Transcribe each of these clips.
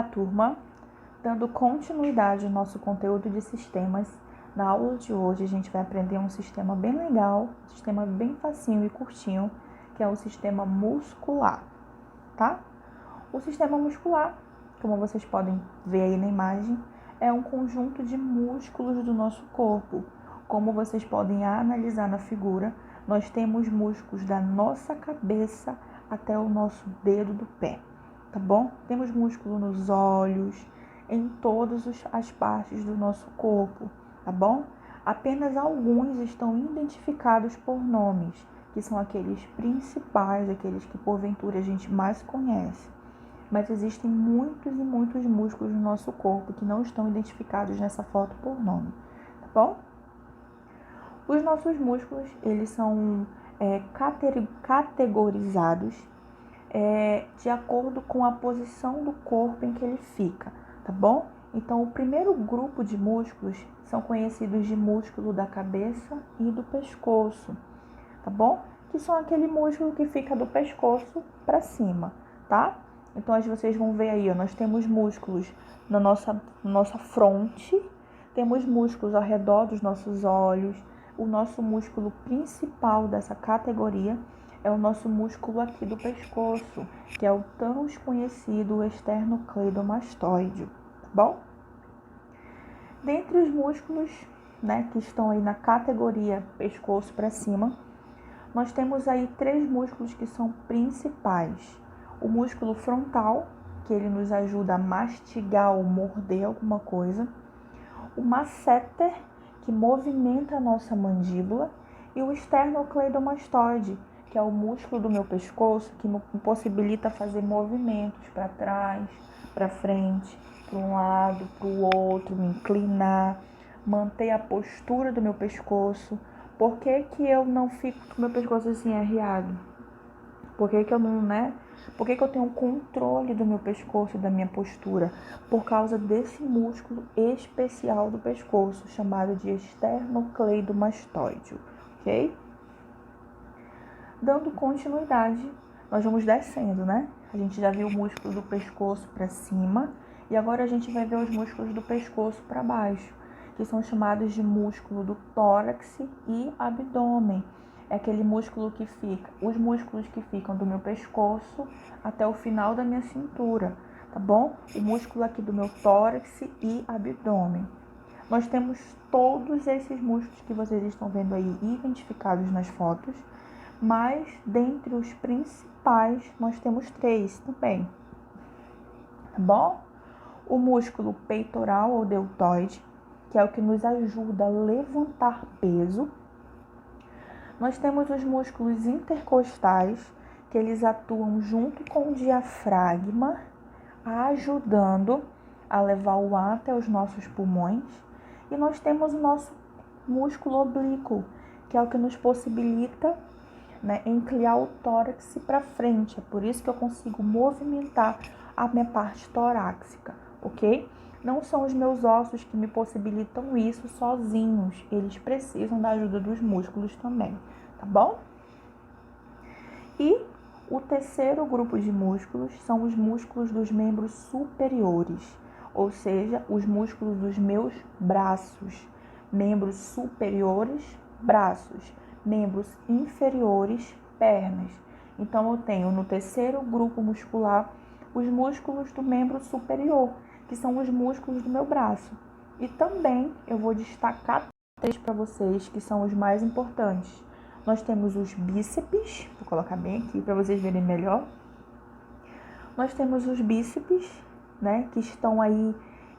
Olá, turma! Dando continuidade ao nosso conteúdo de sistemas, na aula de hoje a gente vai aprender um sistema bem legal, um sistema bem facinho e curtinho, que é o sistema muscular, tá? O sistema muscular, como vocês podem ver aí na imagem, é um conjunto de músculos do nosso corpo. Como vocês podem analisar na figura, nós temos músculos da nossa cabeça até o nosso dedo do pé. Tá bom? Temos músculo nos olhos, em todas as partes do nosso corpo, tá bom? Apenas alguns estão identificados por nomes, que são aqueles principais, aqueles que porventura a gente mais conhece. Mas existem muitos e muitos músculos no nosso corpo que não estão identificados nessa foto por nome, tá bom? Os nossos músculos, eles são categorizados de acordo com a posição do corpo em que ele fica, tá bom? Então, o primeiro grupo de músculos são conhecidos de músculo da cabeça e do pescoço, tá bom? Que são aquele músculo que fica do pescoço para cima, tá? Então, vocês vão ver aí, ó, nós temos músculos na nossa fronte, temos músculos ao redor dos nossos olhos. O nosso músculo principal dessa categoria é o nosso músculo aqui do pescoço, que é o tão desconhecido esternocleidomastoide, tá bom? Dentre os músculos, que estão aí na categoria pescoço para cima, nós temos aí 3 músculos que são principais. O músculo frontal, que ele nos ajuda a mastigar ou morder alguma coisa. O masseter, que movimenta a nossa mandíbula. E o esternocleidomastoide, que é o músculo do meu pescoço que me possibilita fazer movimentos para trás, para frente, para um lado, para o outro, me inclinar, manter a postura do meu pescoço. Por que que eu não fico com o meu pescoço assim arriado? Por que que eu não, Por que que eu tenho um controle do meu pescoço e da minha postura? Por causa desse músculo especial do pescoço, chamado de esternocleidomastoide, ok? Dando continuidade, nós vamos descendo, A gente já viu o músculo do pescoço para cima e agora a gente vai ver os músculos do pescoço para baixo, que são chamados de músculo do tórax e abdômen. É aquele músculo que fica, os músculos que ficam do meu pescoço até o final da minha cintura, tá bom? O músculo aqui do meu tórax e abdômen. Nós temos todos esses músculos que vocês estão vendo aí identificados nas fotos, mas dentre os principais nós temos 3 também, tá bom? O músculo peitoral ou deltoide, que é o que nos ajuda a levantar peso. Nós temos os músculos intercostais, que eles atuam junto com o diafragma, ajudando a levar o ar até os nossos pulmões. E nós temos o nosso músculo oblíquo, que é o que nos possibilita inclinar o tórax para frente. É por isso que eu consigo movimentar a minha parte torácica, ok? Não são os meus ossos que me possibilitam isso sozinhos. Eles precisam da ajuda dos músculos também, tá bom? E o terceiro grupo de músculos são os músculos dos membros superiores, ou seja, os músculos dos meus braços. Membros superiores, braços. Membros inferiores, pernas. Então, eu tenho no terceiro grupo muscular os músculos do membro superior, que são os músculos do meu braço. E também eu vou destacar 3 para vocês, que são os mais importantes. Nós temos os bíceps, vou colocar bem aqui para vocês verem melhor. Nós temos os bíceps, que estão aí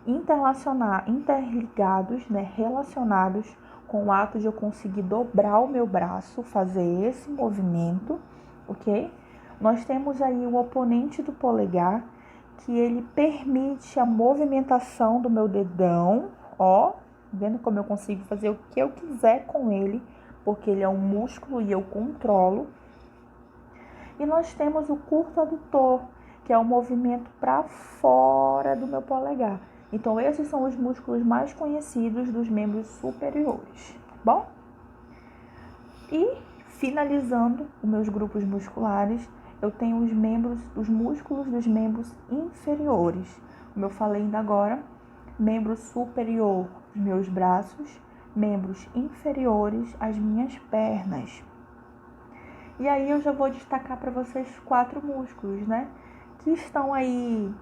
interligados, relacionados com o ato de eu conseguir dobrar o meu braço, fazer esse movimento, ok? Nós temos aí o oponente do polegar, que ele permite a movimentação do meu dedão, ó, vendo como eu consigo fazer o que eu quiser com ele, porque ele é um músculo e eu controlo. E nós temos o curto adutor, que é o movimento para fora do meu polegar. Então, esses são os músculos mais conhecidos dos membros superiores, tá bom? E, finalizando os meus grupos musculares, eu tenho os músculos dos membros inferiores. como eu falei ainda agora, membro superior, os meus braços, membros inferiores, as minhas pernas. E aí eu já vou destacar para vocês 4 músculos, né? Que estão aí,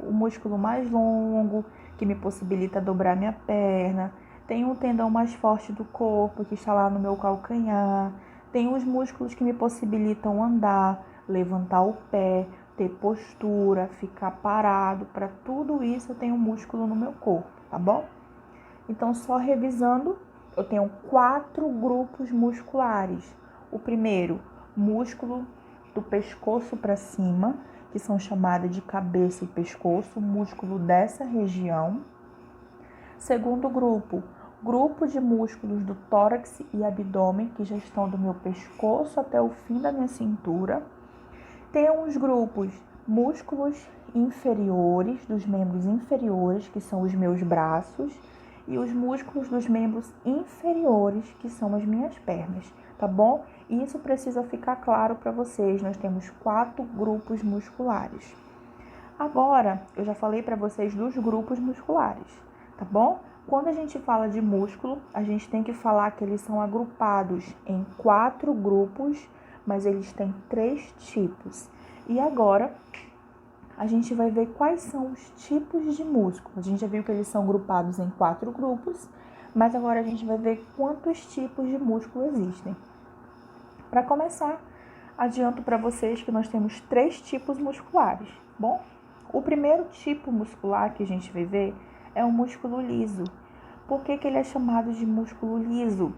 o músculo mais longo, que me possibilita dobrar minha perna. Tem um tendão mais forte do corpo, que está lá no meu calcanhar. Tem os músculos que me possibilitam andar, levantar o pé, ter postura, ficar parado. Para tudo isso eu tenho um músculo no meu corpo, tá bom? Então, só revisando, eu tenho 4 grupos musculares. O primeiro, músculo do pescoço para cima, que são chamados de cabeça e pescoço, músculo dessa região. Segundo grupo, grupo de músculos do tórax e abdômen, que já estão do meu pescoço até o fim da minha cintura. Tem uns grupos músculos inferiores, dos membros inferiores, que são os meus braços, e os músculos dos membros inferiores, que são as minhas pernas, tá bom? Isso precisa ficar claro para vocês. Nós temos 4 grupos musculares. Agora, eu já falei para vocês dos grupos musculares, tá bom? Quando a gente fala de músculo, a gente tem que falar que eles são agrupados em 4 grupos, mas eles têm 3 tipos. E agora, a gente vai ver quais são os tipos de músculo. A gente já viu que eles são agrupados em 4 grupos, mas agora a gente vai ver quantos tipos de músculo existem. Para começar, adianto para vocês que nós temos 3 tipos musculares, bom? O primeiro tipo muscular que a gente vai ver é o músculo liso. Por que ele é chamado de músculo liso?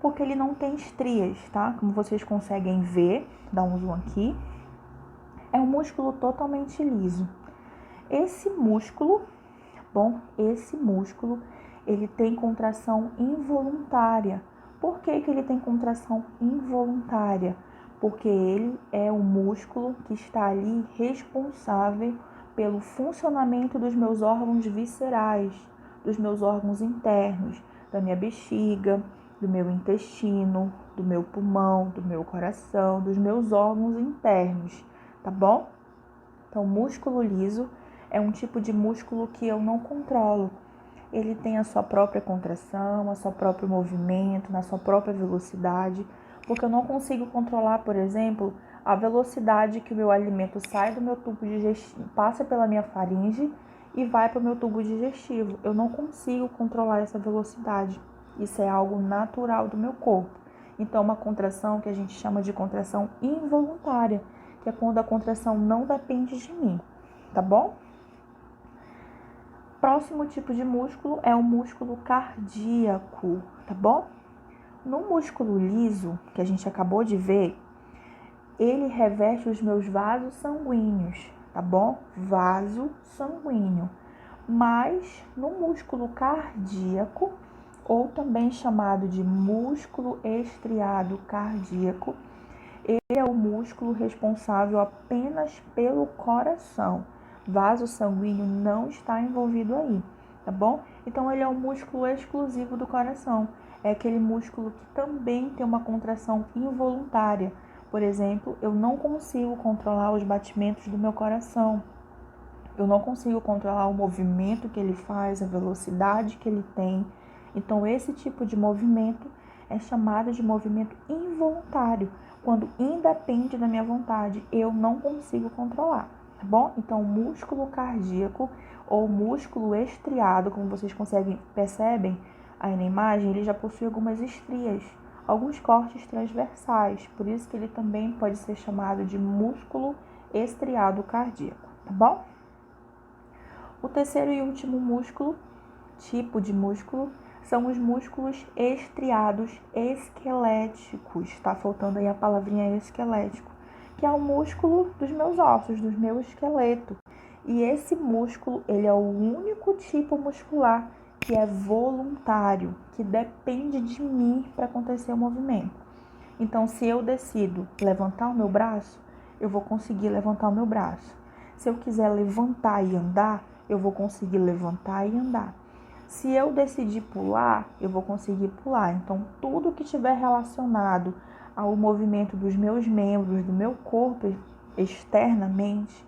Porque ele não tem estrias, tá? Como vocês conseguem ver, dá um zoom aqui. É um músculo totalmente liso. Esse músculo, ele tem contração involuntária. Por que ele tem contração involuntária? Porque ele é o músculo que está ali responsável pelo funcionamento dos meus órgãos viscerais, dos meus órgãos internos, da minha bexiga, do meu intestino, do meu pulmão, do meu coração, dos meus órgãos internos, tá bom? Então, músculo liso é um tipo de músculo que eu não controlo. Ele tem a sua própria contração, a seu próprio movimento, na sua própria velocidade, porque eu não consigo controlar, por exemplo, a velocidade que o meu alimento sai do meu tubo digestivo, passa pela minha faringe e vai para o meu tubo digestivo. Eu não consigo controlar essa velocidade. Isso é algo natural do meu corpo. Então, uma contração que a gente chama de contração involuntária, que é quando a contração não depende de mim, tá bom? Próximo tipo de músculo é o músculo cardíaco, tá bom? No músculo liso, que a gente acabou de ver, ele reveste os meus vasos sanguíneos, tá bom? Vaso sanguíneo. Mas no músculo cardíaco, ou também chamado de músculo estriado cardíaco, ele é o músculo responsável apenas pelo coração. Vaso sanguíneo não está envolvido aí, tá bom? Então, ele é um músculo exclusivo do coração. É aquele músculo que também tem uma contração involuntária. Por exemplo, eu não consigo controlar os batimentos do meu coração. Eu não consigo controlar o movimento que ele faz, a velocidade que ele tem. Então, esse tipo de movimento é chamado de movimento involuntário, quando independe da minha vontade, eu não consigo controlar, tá bom? Então, músculo cardíaco ou músculo estriado, como vocês percebem aí na imagem, ele já possui algumas estrias, alguns cortes transversais, por isso que ele também pode ser chamado de músculo estriado cardíaco, tá bom? O terceiro e último tipo de músculo, são os músculos estriados esqueléticos. Tá faltando aí a palavrinha esquelético, que é o músculo dos meus ossos, do meu esqueleto. E esse músculo, ele é o único tipo muscular que é voluntário, que depende de mim para acontecer o movimento. Então, se eu decido levantar o meu braço, eu vou conseguir levantar o meu braço. Se eu quiser levantar e andar, eu vou conseguir levantar e andar. Se eu decidir pular, eu vou conseguir pular. Então, tudo que estiver relacionado ao movimento dos meus membros, do meu corpo externamente,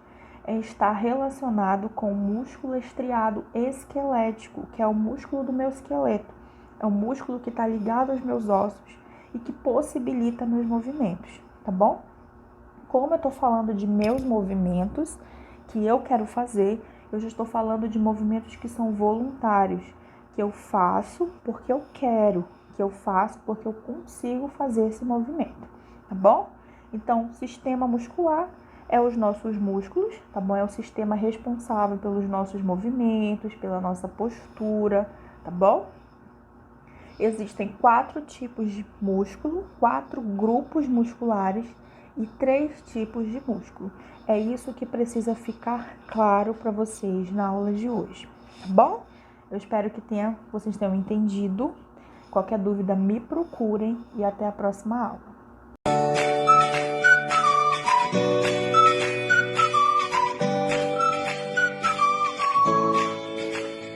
está relacionado com o músculo estriado esquelético, que é o músculo do meu esqueleto. É o músculo que está ligado aos meus ossos e que possibilita meus movimentos, tá bom? Como eu estou falando de meus movimentos que eu quero fazer, eu já estou falando de movimentos que são voluntários, que eu faço porque eu quero, que eu faço porque eu consigo fazer esse movimento, tá bom? Então, sistema muscular é os nossos músculos, tá bom? É o sistema responsável pelos nossos movimentos, pela nossa postura, tá bom? Existem 4 tipos de músculo, 4 grupos musculares e 3 tipos de músculo. É isso que precisa ficar claro para vocês na aula de hoje, tá bom? Eu espero que vocês tenham entendido. Qualquer dúvida, me procurem e até a próxima aula.